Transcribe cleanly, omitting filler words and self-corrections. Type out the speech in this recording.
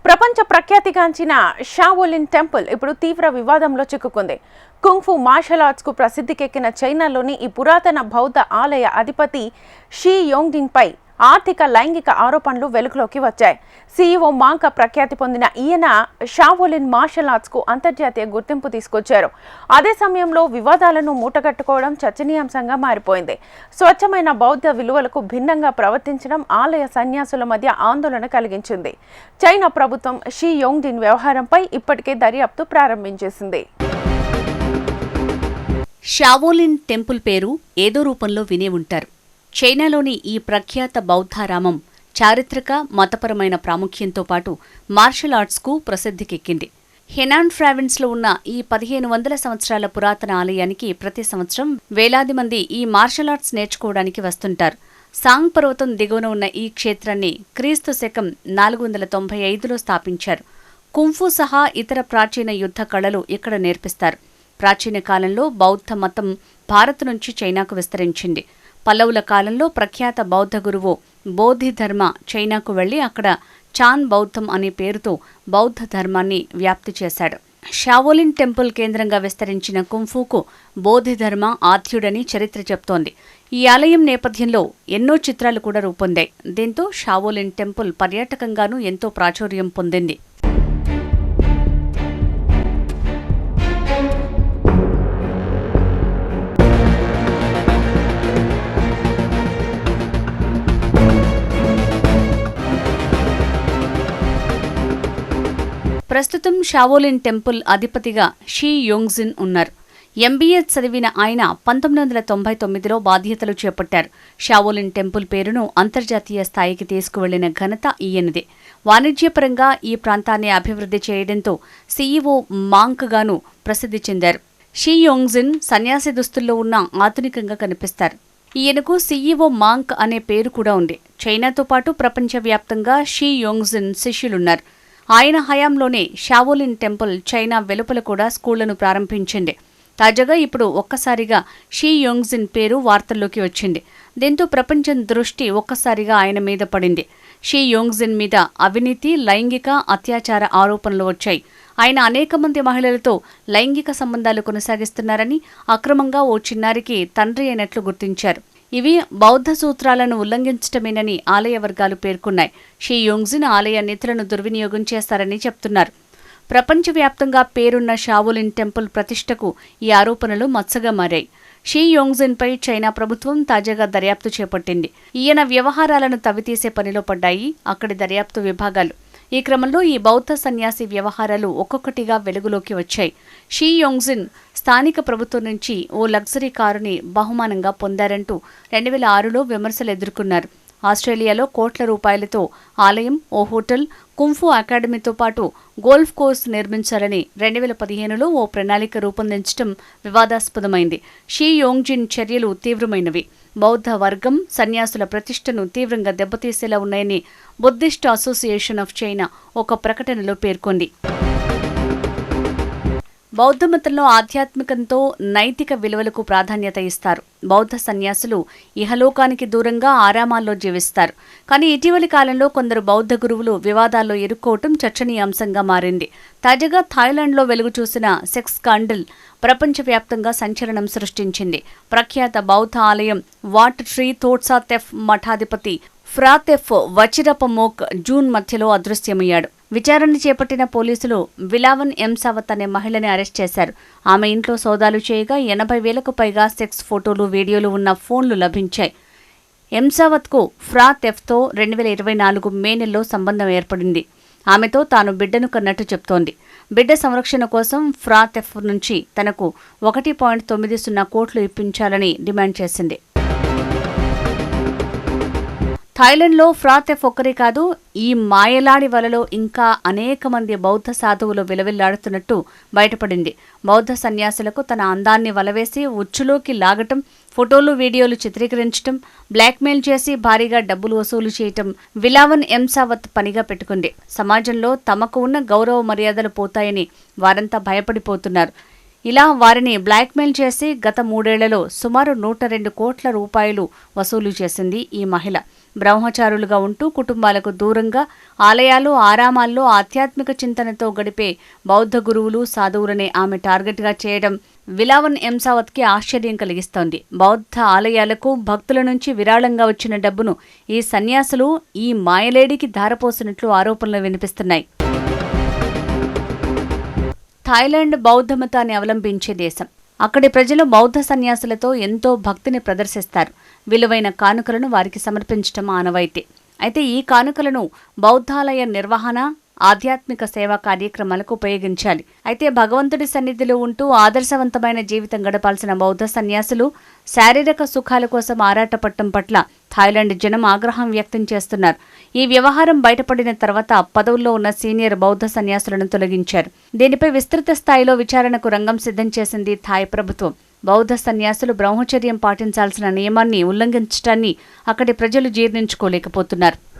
ప్రపంచ ప్రఖ్యాతిగాంచిన Shaolin temple ఇప్పుడు తీవ్ర వివాదంలో చిక్కుకుంది. కుంగ్ఫు మార్షల్ ఆర్ట్స్ కు ప్రసిద్ధికెక్కిన చైనాలోని ఈ పురాతన బౌద్ధ ఆలయ అధిపతి షీ యోంగ్డిన్ పై ఆర్థిక లైంగిక ఆరోపణలు వెలుగులోకి వచ్చాయి. సీఈఓ మాంగ్ ప్రఖ్యాతి పొందిన ఈయన షావోలిన్ మార్షల్ ఆర్ట్స్ కు అంతర్జాతీయ గుర్తింపు తీసుకొచ్చారు. అదే సమయంలో వివాదాలను మూటగట్టుకోవడం చర్చనీయాంశంగా మారిపోయింది. స్వచ్ఛమైన బౌద్ధ విలువలకు భిన్నంగా ప్రవర్తించడం ఆలయ సన్యాసుల మధ్య ఆందోళన కలిగించింది. చైనా ప్రభుత్వం షీ యోంగ్డిన్ వ్యవహారంపై ఇప్పటికే దర్యాప్తు ప్రారంభించేసింది. షావోలిన్ టెంపుల్ పేరు ఏదో రూపంలో వినే ఉంటారు. చైనాలోని ఈ ప్రఖ్యాత బౌద్ధారామం చారిత్రక, మతపరమైన ప్రాముఖ్యంతో పాటు మార్షల్ ఆర్ట్స్కు ప్రసిద్ధికెక్కింది. హెనాన్ ప్రావిన్స్లో ఉన్న ఈ 1500 సంవత్సరాల పురాతన ఆలయానికి ప్రతి సంవత్సరం వేలాది మంది ఈ మార్షల్ ఆర్ట్స్ నేర్చుకోవడానికి వస్తుంటారు. సాంగ్ పర్వతం దిగువన ఉన్న ఈ క్షేత్రాన్ని క్రీస్తు శకం 495లో స్థాపించారు. కుంఫు సహా ఇతర ప్రాచీన యుద్ధ కళలు ఇక్కడ నేర్పిస్తారు. ప్రాచీన కాలంలో బౌద్ధ మతం భారత్ నుంచి చైనాకు విస్తరించింది. పల్లవుల కాలంలో ప్రఖ్యాత బౌద్ధ గురువు బోధిధర్మ చైనాకు వెళ్లి అక్కడ చాన్ బౌద్ధం అనే పేరుతో బౌద్ధ ధర్మాన్ని వ్యాప్తి చేశాడు. షావోలిన్ టెంపుల్ కేంద్రంగా విస్తరించిన కుంఫుకు బోధిధర్మ ఆద్యుడని చరిత్ర చెప్తోంది. ఈ ఆలయం నేపథ్యంలో ఎన్నో చిత్రాలు కూడా రూపొందాయి. దీంతో షావోలిన్ టెంపుల్ పర్యాటకంగానూ ఎంతో ప్రాచుర్యం పొందింది. ప్రస్తుతం షావోలిన్ టెంపుల్ అధిపతిగా షీ యోంగ్జిన్ ఉన్నారు. ఎంబీఏ చదివిన ఆయన 1999లో బాధ్యతలు చేపట్టారు. షావోలిన్ టెంపుల్ పేరును అంతర్జాతీయ స్థాయికి తీసుకువెళ్లిన ఘనత ఈయనదే. వాణిజ్యపరంగా ఈ ప్రాంతాన్ని అభివృద్ధి చేయడంతో సీఈఓ మాంగ్ గాను ప్రసిద్ధి చెందారు. షీ యోంగ్జిన్ సన్యాసి దుస్తుల్లో ఉన్న ఆధునికంగా కనిపిస్తారు. ఈయనకు సీఈఓ మాంగ్ అనే పేరు కూడా ఉంది. చైనాతో పాటు ప్రపంచవ్యాప్తంగా షీ యోంగ్జిన్ శిష్యులున్నారు. ఆయన హయాంలోనే షావోలిన్ టెంపుల్ చైనా వెలుపల కూడా స్కూళ్లను ప్రారంభించింది. తాజాగా ఇప్పుడు ఒక్కసారిగా షీ యోంగ్జిన్ పేరు వార్తల్లోకి వచ్చింది. దీంతో ప్రపంచం దృష్టి ఒక్కసారిగా ఆయన మీద పడింది. షీ యోంగ్జిన్ మీద అవినీతి, లైంగిక అత్యాచార ఆరోపణలు వచ్చాయి. ఆయన అనేక మంది మహిళలతో లైంగిక సంబంధాలు కొనసాగిస్తున్నారని, అక్రమంగా ఓ చిన్నారికి తండ్రి అయినట్లు గుర్తించారు. ఇవి బౌద్ధ సూత్రాలను ఉల్లంఘించటమేనని ఆలయ వర్గాలు పేర్కొన్నాయి. షీ యోంగ్జిన్ ఆలయ నిధులను దుర్వినియోగం చేస్తారని చెప్తున్నారు. ప్రపంచవ్యాప్తంగా పేరున్న షావోలిన్ టెంపుల్ ప్రతిష్టకు ఈ ఆరోపణలు మచ్చగా మారాయి. షీ యోంగ్జిన్పై చైనా ప్రభుత్వం తాజాగా దర్యాప్తు చేపట్టింది. ఈయన వ్యవహారాలను తవ్వితీసే పనిలో పడ్డాయి అక్కడి దర్యాప్తు విభాగాలు. ఈ క్రమంలో ఈ బౌద్ధ సన్యాసి వ్యవహారాలు ఒక్కొక్కటిగా వెలుగులోకి వచ్చాయి. షీ యోంగ్జిన్ స్థానిక ప్రభుత్వం నుంచి ఓ లగ్జరీ కారుని బహుమానంగా పొందారంటూ 2006లో విమర్శలు ఎదుర్కొన్నారు. ఆస్ట్రేలియాలో కోట్ల రూపాయలతో ఆలయం, ఓ హోటల్, కుంఫు అకాడమీతో పాటు గోల్ఫ్ కోర్సు నిర్మించాలని 2015లో ఓ ప్రణాళిక రూపొందించడం వివాదాస్పదమైంది. షీ యోంగ్జిన్ చర్యలు తీవ్రమైనవి. బౌద్ధ వర్గం, సన్యాసుల ప్రతిష్టను తీవ్రంగా దెబ్బతీసేలా ఉన్నాయని బుద్ధిస్ట్ అసోసియేషన్ ఆఫ్ చైనా ఒక ప్రకటనలో పేర్కొంది. బౌద్ధమతంలో ఆధ్యాత్మికంతో నైతిక విలువలకు ప్రాధాన్యత ఇస్తారు. బౌద్ధ సన్యాసులు ఇహలోకానికి దూరంగా ఆరామాల్లో జీవిస్తారు. కానీ ఇటీవలి కాలంలో కొందరు బౌద్ధ గురువులు వివాదాల్లో ఇరుక్కోవటం చర్చనీయాంశంగా మారింది. తాజాగా థాయిలాండ్లో వెలుగు చూసిన సెక్స్ స్కాండల్ ప్రపంచవ్యాప్తంగా సంచలనం సృష్టించింది. ప్రఖ్యాత బౌద్ధ ఆలయం వాట్ ట్రీ తోట్సా తెఫ్ మఠాధిపతి ఫ్రాతెఫ్ వచిరపమోక్ జూన్ మధ్యలో అదృశ్యమయ్యాడు. విచారణ చేపట్టిన పోలీసులు విలావన్ ఎంసావత్ అనే మహిళని అరెస్ట్ చేశారు. ఆమె ఇంట్లో సోదాలు చేయగా 80,000కు పైగా సెక్స్ ఫోటోలు, వీడియోలు ఉన్న ఫోన్లు లభించాయి. ఎంసావత్కు ఫ్రాతెఫ్తో 2024 మే నెలలో సంబంధం ఏర్పడింది. ఆమెతో తాను బిడ్డను కన్నట్టు చెప్తోంది. బిడ్డ సంరక్షణ కోసం ఫ్రాతెఫ్ నుంచి తనకు 1.90 కోట్లు ఇప్పించాలని డిమాండ్ చేసింది. థాయిలాండ్లో ఫ్రాతెఫ్ ఒక్కరే కాదు, ఈ మాయలాడి వలలో ఇంకా అనేక మంది బౌద్ధ సాధువులు విలవిల్లాడుతున్నట్టు బయటపడింది. బౌద్ధ సన్యాసులకు తన అందాన్ని వలవేసి ఉచ్చులోకి లాగటం, ఫోటోలు, వీడియోలు చిత్రీకరించటం, బ్లాక్మెయిల్ చేసి భారీగా డబ్బులు వసూలు చేయటం విలావన్ ఎంసావత్ పనిగా పెట్టుకుంది. సమాజంలో తమకు ఉన్న గౌరవ మర్యాదలు పోతాయని వారంతా భయపడిపోతున్నారు. ఇలా వారిని బ్లాక్మెయిల్ చేసి గత 3 ఏళ్లలో సుమారు 102 కోట్ల రూపాయలు వసూలు చేసింది ఈ మహిళ. బ్రహ్మచారులుగా ఉంటూ కుటుంబాలకు దూరంగా ఆలయాలు ఆరామాల్లో ఆధ్యాత్మిక చింతనతో గడిపే బౌద్ధ గురువులు సాధువులనే ఆమె టార్గెట్గా చేయడం విలావన్ ఎంసావత్కి ఆశ్చర్యం కలిగిస్తోంది. బౌద్ధ ఆలయాలకు భక్తుల నుంచి విరాళంగా వచ్చిన డబ్బును ఈ సన్యాసులు ఈ మాయలేడికి ధారపోసినట్లు ఆరోపణలు వినిపిస్తున్నాయి. థాయిలాండ్ బౌద్ధ మతాన్ని అవలంబించే దేశం. అక్కడి ప్రజలు బౌద్ధ సన్యాసులతో ఎంతో భక్తిని ప్రదర్శిస్తారు. విలువైన కానుకలను వారికి సమర్పించడం ఆనవాయితీ. అయితే ఈ కానుకలను బౌద్ధాలయ నిర్వహణ, ఆధ్యాత్మిక సేవా కార్యక్రమాలకు ఉపయోగించాలి. అయితే భగవంతుడి సన్నిధిలో ఉంటూ ఆదర్శవంతమైన జీవితం గడపాల్సిన బౌద్ధ సన్యాసులు శారీరక సుఖాల కోసం ఆరాటపడటం పట్ల థాయిలాండ్ జనం ఆగ్రహం వ్యక్తం చేస్తున్నారు. ఈ వ్యవహారం బయటపడిన తర్వాత పదవుల్లో ఉన్న సీనియర్ బౌద్ధ సన్యాసులను తొలగించారు. దీనిపై విస్తృత స్థాయిలో విచారణకు రంగం సిద్ధం చేసింది థాయ్ ప్రభుత్వం. బౌద్ధ సన్యాసులు బ్రహ్మచర్యం పాటించాల్సిన నియమాన్ని ఉల్లంఘించడాన్ని అక్కడి ప్రజలు జీర్ణించుకోలేకపోతున్నారు.